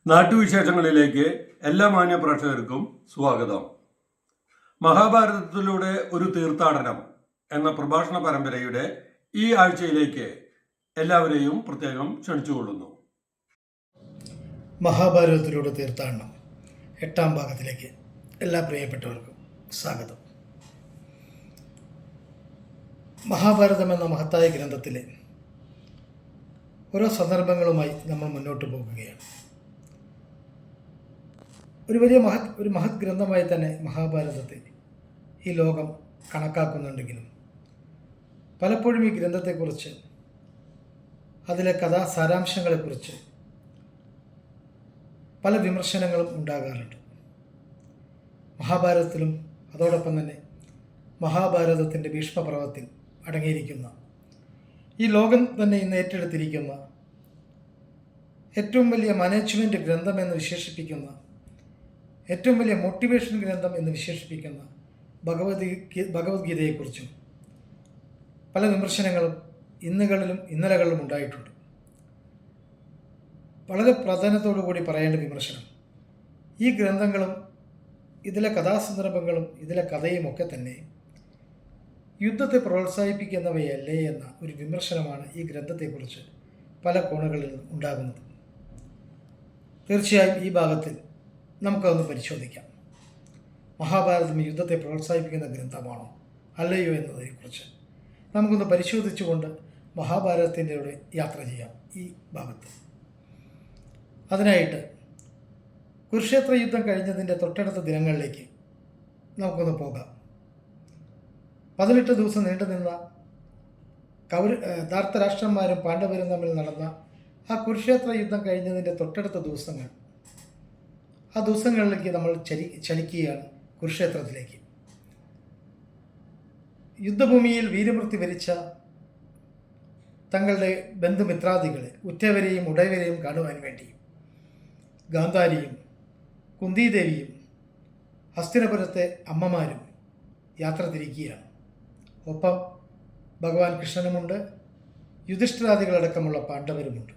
നാട്ടുവിശേഷങ്ങളിലേക്ക് എല്ലാ മാന്യ പ്രേക്ഷകർക്കും സ്വാഗതം. മഹാഭാരതത്തിലൂടെ ഒരു തീർത്ഥാടനം എന്ന പ്രഭാഷണ പരമ്പരയുടെ ഈ ആഴ്ചയിലേക്ക് എല്ലാവരെയും പ്രത്യേകം ക്ഷണിച്ചുകൊള്ളുന്നു. മഹാഭാരതത്തിലൂടെ തീർത്ഥാടനം 8ാം ഭാഗത്തിലേക്ക് എല്ലാ പ്രിയപ്പെട്ടവർക്കും സ്വാഗതം. മഹാഭാരതം എന്ന മഹത്തായ ഗ്രന്ഥത്തിലെ ഓരോ സന്ദർഭങ്ങളുമായി നമ്മൾ മുന്നോട്ട് പോകുകയാണ്. ഒരു മഹത് ഗ്രന്ഥമായി തന്നെ മഹാഭാരതത്തെ ഈ ലോകം കണക്കാക്കുന്നുണ്ടെങ്കിലും പലപ്പോഴും ഈ ഗ്രന്ഥത്തെക്കുറിച്ച്, അതിലെ കഥാ സാരാംശങ്ങളെക്കുറിച്ച് പല വിമർശനങ്ങളും ഉണ്ടാകാറുണ്ട്. മഹാഭാരതത്തിലും അതോടൊപ്പം തന്നെ മഹാഭാരതത്തിൻ്റെ ഭീഷ്മപർവത്തിൽ അടങ്ങിയിരിക്കുന്ന, ഈ ലോകം തന്നെ ഇന്ന് ഏറ്റെടുത്തിരിക്കുന്ന ഏറ്റവും വലിയ മാനേജ്മെൻറ്റ് ഗ്രന്ഥമെന്ന് വിശേഷിപ്പിക്കുന്ന, ഏറ്റവും വലിയ മോട്ടിവേഷൻ ഗ്രന്ഥം എന്ന് വിശേഷിപ്പിക്കുന്ന ഭഗവത്ഗീതയെക്കുറിച്ചും പല വിമർശനങ്ങളും ഇന്നലകളിലും ഉണ്ടായിട്ടുണ്ട്. വളരെ പ്രാധാന്യത്തോടു കൂടി പറയേണ്ട വിമർശനം, ഈ ഗ്രന്ഥങ്ങളും ഇതിലെ കഥാസന്ദർഭങ്ങളും ഇതിലെ കഥയും ഒക്കെ തന്നെ യുദ്ധത്തെ പ്രോത്സാഹിപ്പിക്കുന്നവയല്ലേ എന്ന ഒരു വിമർശനമാണ് ഈ ഗ്രന്ഥത്തെക്കുറിച്ച് പല കോണുകളിൽ ഉണ്ടാകുന്നത്. തീർച്ചയായും ഈ ഭാഗത്തിൽ നമുക്കതൊന്ന് പരിശോധിക്കാം. മഹാഭാരതം യുദ്ധത്തെ പ്രോത്സാഹിപ്പിക്കുന്ന ഗ്രന്ഥമാണോ അല്ലയോ എന്നതിനെക്കുറിച്ച് നമുക്കൊന്ന് പരിശോധിച്ചുകൊണ്ട് മഹാഭാരതത്തിൻ്റെ കൂടെ യാത്ര ചെയ്യാം ഈ ഭാഗത്ത്. അതിനായിട്ട് കുരുക്ഷേത്ര യുദ്ധം കഴിഞ്ഞതിൻ്റെ തൊട്ടടുത്ത ദിനങ്ങളിലേക്ക് നമുക്കൊന്ന് പോകാം. 18 ദിവസം നീണ്ടുനിന്ന ധാർത്തരാഷ്ട്രന്മാരും പാണ്ഡവരും തമ്മിൽ നടന്ന ആ കുരുക്ഷേത്ര യുദ്ധം കഴിഞ്ഞതിൻ്റെ തൊട്ടടുത്ത ദിവസങ്ങൾ, ആ ദിവസങ്ങളിലേക്ക് നമ്മൾ ചലിക്കുകയാണ്. കുരുക്ഷേത്രത്തിലേക്ക്, യുദ്ധഭൂമിയിൽ വീരമൃത്യു വരിച്ച തങ്ങളുടെ ബന്ധുമിത്രാദികളെ, ഉറ്റവരെയും ഉടയവരെയും കാണുവാൻ വേണ്ടി ഗാന്ധാരിയും കുന്തിദേവിയും ഹസ്തിനപുരത്തെ അമ്മമാരും യാത്ര തിരിക്കുകയാണ്. ഒപ്പം ഭഗവാൻ കൃഷ്ണനുമുണ്ട്, യുധിഷ്ഠിരാദികളടക്കമുള്ള പാണ്ഡവരുമുണ്ട്.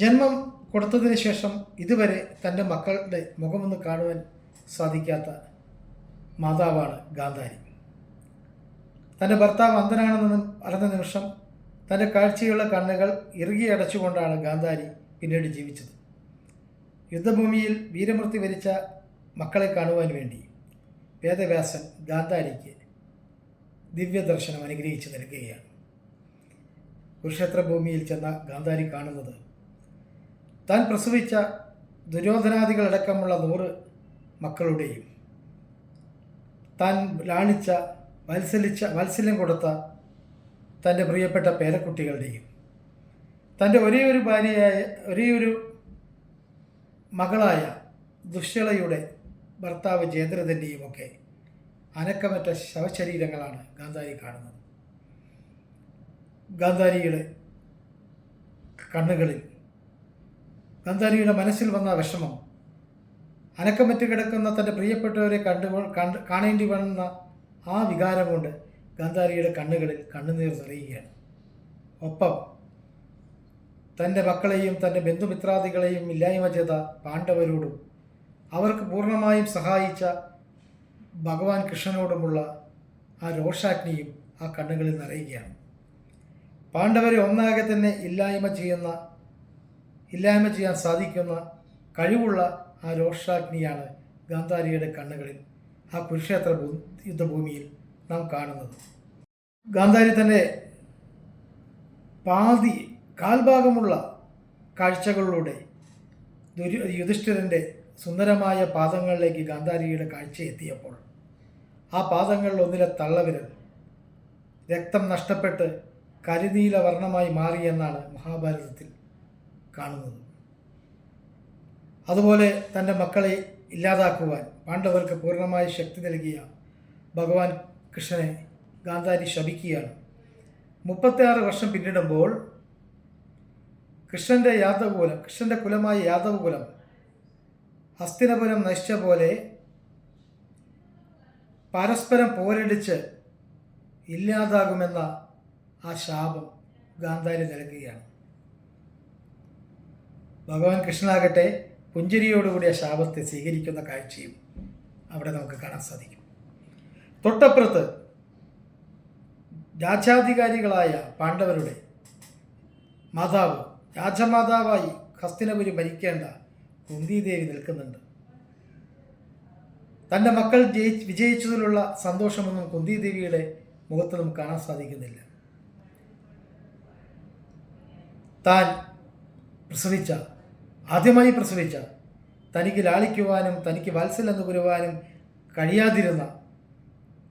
ജന്മം കൊടുത്തതിന് ശേഷം ഇതുവരെ തൻ്റെ മക്കളുടെ മുഖമൊന്ന് കാണുവാൻ സാധിക്കാത്ത മാതാവാണ് ഗാന്ധാരി. തൻ്റെ ഭർത്താവ് അന്ധനാണെന്ന് അറിഞ്ഞ നിമിഷം തൻ്റെ കാഴ്ചയുള്ള കണ്ണുകൾ ഇറുകി അടച്ചുകൊണ്ടാണ് ഗാന്ധാരി പിന്നീട് ജീവിച്ചത്. യുദ്ധഭൂമിയിൽ വീരമൃത്യു വരിച്ച മക്കളെ കാണുവാൻ വേണ്ടി വേദവ്യാസൻ ഗാന്ധാരിക്ക് ദിവ്യദർശനം അനുഗ്രഹിച്ച് നൽകുകയാണ്. കുരുക്ഷേത്ര ഭൂമിയിൽ ചെന്ന ഗാന്ധാരി കാണുന്നത് താൻ പ്രസവിച്ച ദുര്യോധനാദികളടക്കമുള്ള 100 മക്കളുടെയും, താൻ ലാളിച്ച വാത്സല്യം കൊടുത്ത തൻ്റെ പ്രിയപ്പെട്ട പേരക്കുട്ടികളുടെയും, തൻ്റെ ഒരേയൊരു മകളായ ദുശ്ശളയുടെ ഭർത്താവ് ജയദ്രഥൻ്റെയും ഒക്കെ അനക്കമറ്റ ശവശരീരങ്ങളാണ് ഗാന്ധാരി കാണുന്നത്. ഗാന്ധാരിയുടെ കണ്ണുകളിൽ, ഗാന്ധാരിയുടെ മനസ്സിൽ വന്ന വിഷമം, അനക്കമറ്റ് കിടക്കുന്ന തൻ്റെ പ്രിയപ്പെട്ടവരെ കാണേണ്ടി വന്ന ആ വികാരം കൊണ്ട് ഗാന്ധാരിയുടെ കണ്ണുകളിൽ കണ്ണുനീർ നിറയുകയാണ്. ഒപ്പം തൻ്റെ മക്കളെയും തൻ്റെ ബന്ധുമിത്രാദികളെയും ഇല്ലായ്മ ചെയ്ത പാണ്ഡവരോടും അവർക്ക് പൂർണ്ണമായും സഹായിച്ച ഭഗവാൻ കൃഷ്ണനോടുമുള്ള ആ രോഷാഗ്നിയും ആ കണ്ണുകളിൽ നിറയുകയാണ്. പാണ്ഡവരെ ഒന്നാകെ തന്നെ ഇല്ലായ്മ ചെയ്യാൻ സാധിക്കുന്ന കഴിവുള്ള ആ രോഷാഗ്നിയാണ് ഗാന്ധാരിയുടെ കണ്ണുകളിൽ ആ കുരുക്ഷേത്ര യുദ്ധഭൂമിയിൽ നാം കാണുന്നത്. ഗാന്ധാരി തൻ്റെ കാൽഭാഗമുള്ള കാഴ്ചകളിലൂടെ യുധിഷ്ഠിരൻ്റെ സുന്ദരമായ പാദങ്ങളിലേക്ക് ഗാന്ധാരിയുടെ കാഴ്ച എത്തിയപ്പോൾ ആ പാദങ്ങളിൽ ഒന്നിലെ തള്ളവിരൽ രക്തം നഷ്ടപ്പെട്ട് കരിനീല വർണ്ണമായി മാറിയെന്നാണ് മഹാഭാരതത്തിൽ കാണുന്നത്. അതുപോലെ തൻ്റെ മക്കളെ ഇല്ലാതാക്കുവാൻ പാണ്ഡവർക്ക് പൂർണ്ണമായ ശക്തി നൽകിയ ഭഗവാൻ കൃഷ്ണനെ ഗാന്ധാരി ശപിക്കുകയാണ്. 36 വർഷം പിന്നിടുമ്പോൾ കൃഷ്ണൻ്റെ കുലമായ യാദവകുലം ഹസ്തിനപുരം നശിച്ച പോലെ പരസ്പരം പോരടിച്ച് ഇല്ലാതാകുമെന്ന ആ ശാപം ഗാന്ധാരി നൽകുകയാണ്. ഭഗവാൻ കൃഷ്ണനാകട്ടെ പുഞ്ചിരിയോടുകൂടിയ ശാപത്തെ സ്വീകരിക്കുന്ന കാഴ്ചയും അവിടെ നമുക്ക് കാണാൻ സാധിക്കും. തൊട്ടപ്പുറത്ത് രാജാധികാരികളായ പാണ്ഡവരുടെ മാതാവ്, രാജമാതാവായി ഹസ്തിനപുരി ഭരിക്കേണ്ട കുന്തിദേവി നിൽക്കുന്നുണ്ട്. തൻ്റെ മക്കൾ വിജയിച്ചതിലുള്ള സന്തോഷമൊന്നും കുന്തിദേവിയുടെ മുഖത്ത് നമുക്ക് കാണാൻ സാധിക്കുന്നില്ല. താൻ ആദ്യമായി പ്രസവിച്ച, തനിക്ക് ലാളിക്കുവാനും തനിക്ക് വാത്സല്യം നുകരുവാനും കഴിയാതിരുന്ന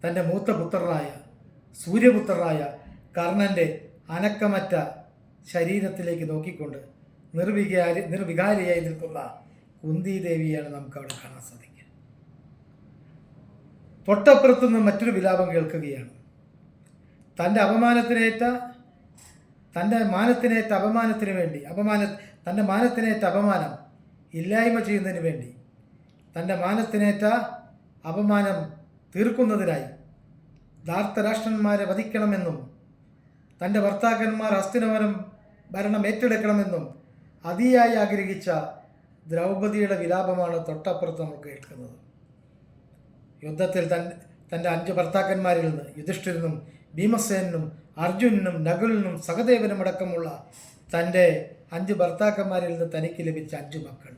തൻ്റെ മൂത്ത പുത്രനായ സൂര്യപുത്രനായ കർണൻ്റെ അനക്കമറ്റ ശരീരത്തിലേക്ക് നോക്കിക്കൊണ്ട് നിർവികാരിയായി നിൽക്കുന്ന കുന്തിദേവിയാണ് നമുക്ക് അവിടെ കാണാൻ സാധിക്കുക. തൊട്ടപ്പുറത്തുനിന്ന് മറ്റൊരു വിലാപം കേൾക്കുകയാണ്. തൻ്റെ മാനത്തിനേറ്റ അപമാനം ഇല്ലായ്മ ചെയ്യുന്നതിന് വേണ്ടി, തൻ്റെ മാനത്തിനേറ്റ അപമാനം തീർക്കുന്നതിനായി ധാർത്തരാഷ്ട്രന്മാരെ വധിക്കണമെന്നും തൻ്റെ ഭർത്താക്കന്മാർ ഹസ്തിനപുരം ഭരണം ഏറ്റെടുക്കണമെന്നും അതിയായി ആഗ്രഹിച്ച ദ്രൗപദിയുടെ വിലാപമാണ് തൊട്ടപ്പുറത്ത് നമുക്ക് കേൾക്കുന്നത്. യുദ്ധത്തിൽ തൻ്റെ 5 ഭർത്താക്കന്മാരിൽ നിന്ന് യുധിഷ്ഠിരനും ഭീമസേനും അർജുനനും നകുലിനും സഹദേവനും അടക്കമുള്ള തൻ്റെ 5 ഭർത്താക്കന്മാരിൽ നിന്ന് തനിക്ക് ലഭിച്ച 5 മക്കൾ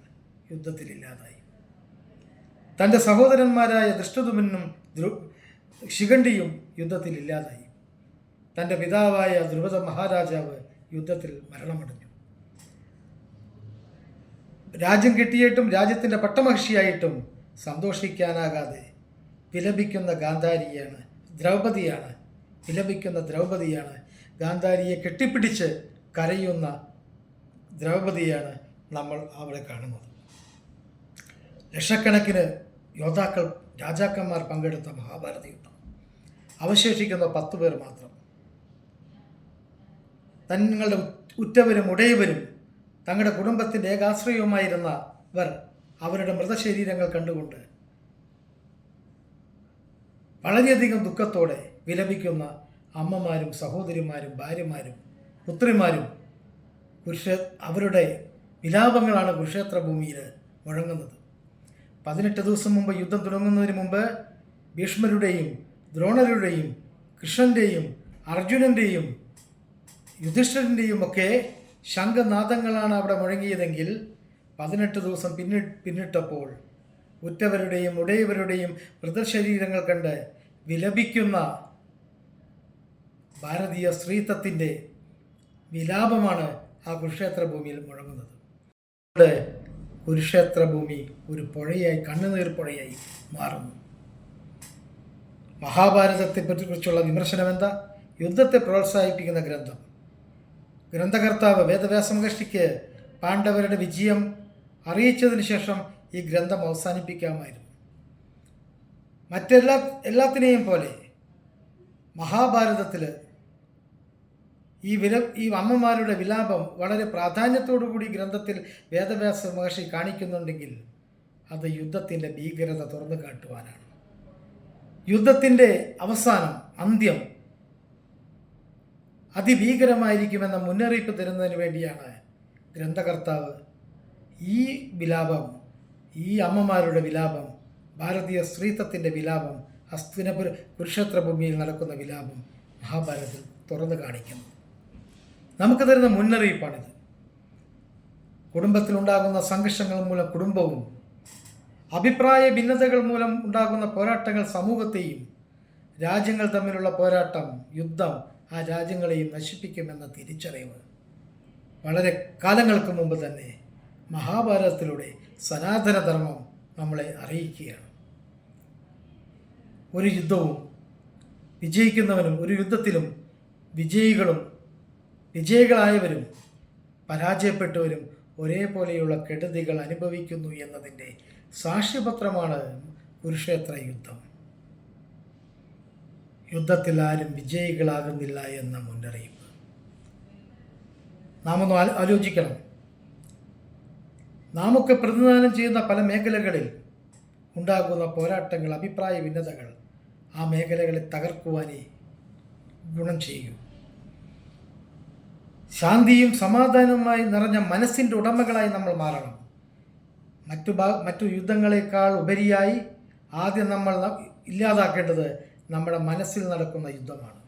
യുദ്ധത്തിലില്ലാതായി. തൻ്റെ സഹോദരന്മാരായ ദൃഷ്ടദ്യുമ്നും ശിഖണ്ഡിയും യുദ്ധത്തിലില്ലാതായി. തൻ്റെ പിതാവായ ദ്രുപദ മഹാരാജാവ് യുദ്ധത്തിൽ മരണമടഞ്ഞു. രാജ്യം കിട്ടിയിട്ടും രാജ്യത്തിൻ്റെ പട്ടമഹിഷിയായിട്ടും സന്തോഷിക്കാനാകാതെ വിലപിക്കുന്ന ദ്രൗപദിയാണ്. ഗാന്ധാരിയെ കെട്ടിപ്പിടിച്ച് കരയുന്ന ദ്രൗപദിയാണ് നമ്മൾ അവിടെ കാണുന്നത്. ലക്ഷക്കണക്കിന് രാജാക്കന്മാർ പങ്കെടുത്ത മഹാഭാരത യുദ്ധം. അവശേഷിക്കുന്ന 10 പേർ മാത്രം. തങ്ങളുടെ ഉറ്റവരും ഉടയവരും തങ്ങളുടെ കുടുംബത്തിൻ്റെ ഏകാശ്രയവുമായിരുന്നവർ അവരുടെ മൃതശരീരങ്ങൾ കണ്ടുകൊണ്ട് വളരെയധികം ദുഃഖത്തോടെ വിലപിക്കുന്ന അമ്മമാരും സഹോദരിമാരും ഭാര്യമാരും പുത്രിമാരും അവരുടെ വിലാപങ്ങളാണ് കുരുക്ഷേത്ര ഭൂമിയിൽ മുഴങ്ങുന്നത്. 18 ദിവസം മുമ്പ് യുദ്ധം തുടങ്ങുന്നതിന് മുമ്പ് ഭീഷ്മരുടെയും ദ്രോണരുടെയും കൃഷ്ണൻ്റെയും അർജുനൻ്റെയും യുധിഷ്ഠിരൻ്റെയും ഒക്കെ ശംഖനാദങ്ങളാണ് അവിടെ മുഴങ്ങിയതെങ്കിൽ 18 ദിവസം പിന്നിട്ടപ്പോൾ ഉറ്റവരുടെയും ഉടയവരുടെയും മൃതശരീരങ്ങൾ കണ്ട് വിലപിക്കുന്ന ഭാരതീയ സ്ത്രീത്വത്തിൻ്റെ വിലാപമാണ് ആ കുരുക്ഷേത്ര ഭൂമിയിൽ മുഴങ്ങുന്നത്. കുരുക്ഷേത്ര ഭൂമി ഒരു പുഴയായി, കണ്ണുനീർ പുഴയായി മാറുന്നു. മഹാഭാരതത്തെക്കുറിച്ചുള്ള വിമർശനം എന്താ? യുദ്ധത്തെ പ്രോത്സാഹിപ്പിക്കുന്ന ഗ്രന്ഥം. ഗ്രന്ഥകർത്താവ് വേദവ്യാസ മഹർഷിക്ക് പാണ്ഡവരുടെ വിജയം അറിയിച്ചതിന് ശേഷം ഈ ഗ്രന്ഥം അവസാനിപ്പിക്കാമായിരുന്നു. എല്ലാത്തിനെയും പോലെ മഹാഭാരതത്തിൽ ഈ അമ്മമാരുടെ വിലാപം വളരെ പ്രാധാന്യത്തോടു കൂടി ഗ്രന്ഥത്തിൽ വേദവ്യാസ മഹർഷി കാണിക്കുന്നുണ്ടെങ്കിൽ അത് യുദ്ധത്തിൻ്റെ ഭീകരത തുറന്നു കാട്ടുവാനാണ്. യുദ്ധത്തിൻ്റെ അവസാനം, അന്ത്യം അതിഭീകരമായിരിക്കുമെന്ന മുന്നറിയിപ്പ് തരുന്നതിന് വേണ്ടിയാണ് ഗ്രന്ഥകർത്താവ് ഈ വിലാപം, ഈ അമ്മമാരുടെ വിലാപം, ഭാരതീയ സ്ത്രീത്വത്തിൻ്റെ വിലാപം, കുരുക്ഷേത്ര ഭൂമിയിൽ നടക്കുന്ന വിലാപം മഹാഭാരതത്തിൽ തുറന്നു കാണിക്കുന്നു. നമുക്ക് തരുന്ന മുന്നറിയിപ്പാണിത്. കുടുംബത്തിലുണ്ടാകുന്ന സംഘർഷങ്ങൾ മൂലം കുടുംബവും, അഭിപ്രായ ഭിന്നതകൾ മൂലം ഉണ്ടാകുന്ന പോരാട്ടങ്ങൾ സമൂഹത്തെയും, രാജ്യങ്ങൾ തമ്മിലുള്ള പോരാട്ടം, യുദ്ധം ആ രാജ്യങ്ങളെയും നശിപ്പിക്കുമെന്ന തിരിച്ചറിവ് വളരെ കാലങ്ങൾക്ക് മുമ്പ് തന്നെ മഹാഭാരതത്തിലൂടെ സനാതനധർമ്മം നമ്മളെ അറിയിക്കുകയാണ്. ഒരു യുദ്ധവും വിജയിക്കുന്നവനും, ഒരു യുദ്ധത്തിലും വിജയികളായവരും പരാജയപ്പെട്ടവരും ഒരേപോലെയുള്ള കെടുതികൾ അനുഭവിക്കുന്നു എന്നതിൻ്റെ സാക്ഷ്യപത്രമാണ് കുരുക്ഷേത്ര യുദ്ധം. യുദ്ധത്തിൽ ആരും വിജയികളാകുന്നില്ല എന്ന മുന്നറിയിപ്പ്. നാം ഒന്ന് ആലോചിക്കണം. നാമൊക്കെ പ്രതിനിധാനം ചെയ്യുന്ന പല മേഖലകളിൽ ഉണ്ടാകുന്ന പോരാട്ടങ്ങൾ, അഭിപ്രായ ഭിന്നതകൾ ആ മേഖലകളെ തകർക്കുവാനേ ഗുണം ചെയ്യൂ. ശാന്തിയും സമാധാനവുമായി നിറഞ്ഞ മനസ്സിൻ്റെ ഉടമകളായി നമ്മൾ മാറണം. മറ്റു യുദ്ധങ്ങളെക്കാൾ ഉപരിയായി ആദ്യം നമ്മൾ ഇല്ലാതാക്കേണ്ടത് നമ്മുടെ മനസ്സിൽ നടക്കുന്ന യുദ്ധമാണ്.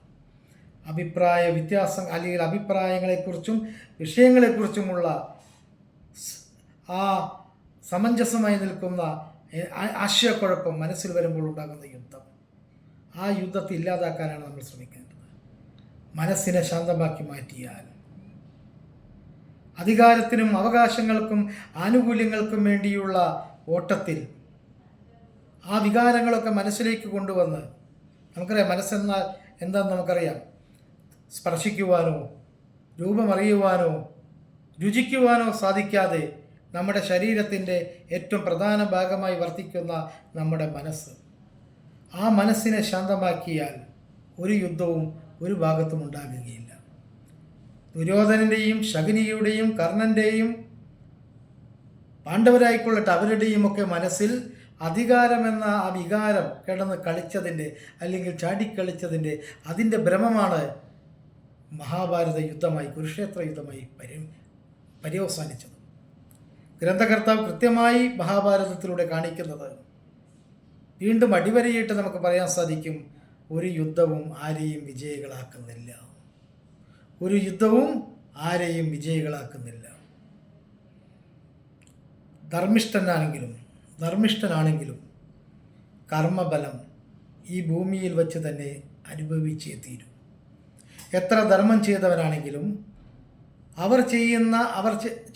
അഭിപ്രായ വ്യത്യാസം അല്ലെങ്കിൽ അഭിപ്രായങ്ങളെക്കുറിച്ചും വിഷയങ്ങളെക്കുറിച്ചുമുള്ള ആ സമഞ്ജസമായി നിൽക്കുന്ന ആശയക്കുഴപ്പം മനസ്സിൽ വരുമ്പോൾ ഉണ്ടാകുന്ന യുദ്ധം, ആ യുദ്ധത്തെ ഇല്ലാതാക്കാനാണ് നമ്മൾ ശ്രമിക്കേണ്ടത്. മനസ്സിനെ ശാന്തമാക്കി മാറ്റിയാൽ അധികാരത്തിനും അവകാശങ്ങൾക്കും ആനുകൂല്യങ്ങൾക്കും വേണ്ടിയുള്ള ഓട്ടത്തിൽ ആ വികാരങ്ങളൊക്കെ മനസ്സിലേക്ക് കൊണ്ടുവന്ന്, നമുക്കറിയാം മനസ്സെന്നാൽ എന്താണെന്ന് നമുക്കറിയാം. സ്പർശിക്കുവാനോ രൂപമറിയുവാനോ രുചിക്കുവാനോ സാധിക്കാതെ നമ്മുടെ ശരീരത്തിൻ്റെ ഏറ്റവും പ്രധാന ഭാഗമായി വർത്തിക്കുന്ന നമ്മുടെ മനസ്സ്, ആ മനസ്സിനെ ശാന്തമാക്കിയാൽ ഒരു യുദ്ധവും ഒരു ഭാഗത്തും ഉണ്ടാകുകയില്ല. ദുര്യോധനൻ്റെയും ശകുനിയുടെയും കർണൻ്റെയും പാണ്ഡവരായിക്കൊള്ളട്ടെ അവരുടെയും ഒക്കെ മനസ്സിൽ അധികാരമെന്ന ആ വികാരം കിടന്ന് കളിച്ചതിൻ്റെ അല്ലെങ്കിൽ ചാടിക്കളിച്ചതിൻ്റെ അതിൻ്റെ ഭ്രമമാണ് മഹാഭാരത യുദ്ധമായി, കുരുക്ഷേത്ര യുദ്ധമായി പര്യവസാനിച്ചത്. ഗ്രന്ഥകർത്താവ് കൃത്യമായി മഹാഭാരതത്തിലൂടെ കാണിക്കുന്നത്, വീണ്ടും അടിവരയിട്ട് നമുക്ക് പറയാൻ സാധിക്കും, ഒരു യുദ്ധവും ആരെയും വിജയികളാക്കുന്നില്ല. ഒരു യുദ്ധവും ആരെയും വിജയികളാക്കുന്നില്ല. ധർമ്മിഷ്ഠനാണെങ്കിലും കർമ്മബലം ഈ ഭൂമിയിൽ വച്ച് തന്നെ അനുഭവിച്ചേ തീരും. എത്ര ധർമ്മം ചെയ്തവരാണെങ്കിലും അവർ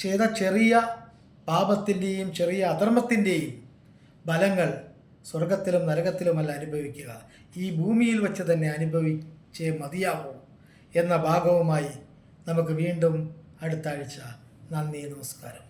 ചെയ്ത ചെറിയ പാപത്തിൻ്റെയും ചെറിയ അധർമ്മത്തിൻ്റെയും ഫലങ്ങൾ സ്വർഗത്തിലും നരകത്തിലുമല്ല അനുഭവിക്കുക, ഈ ഭൂമിയിൽ വച്ച് തന്നെ അനുഭവിച്ചേ മതിയാവൂ എന്ന ഭാഗവുമായി നമുക്ക് വീണ്ടും അടുത്ത ആഴ്ച. നന്ദി, നമസ്കാരം.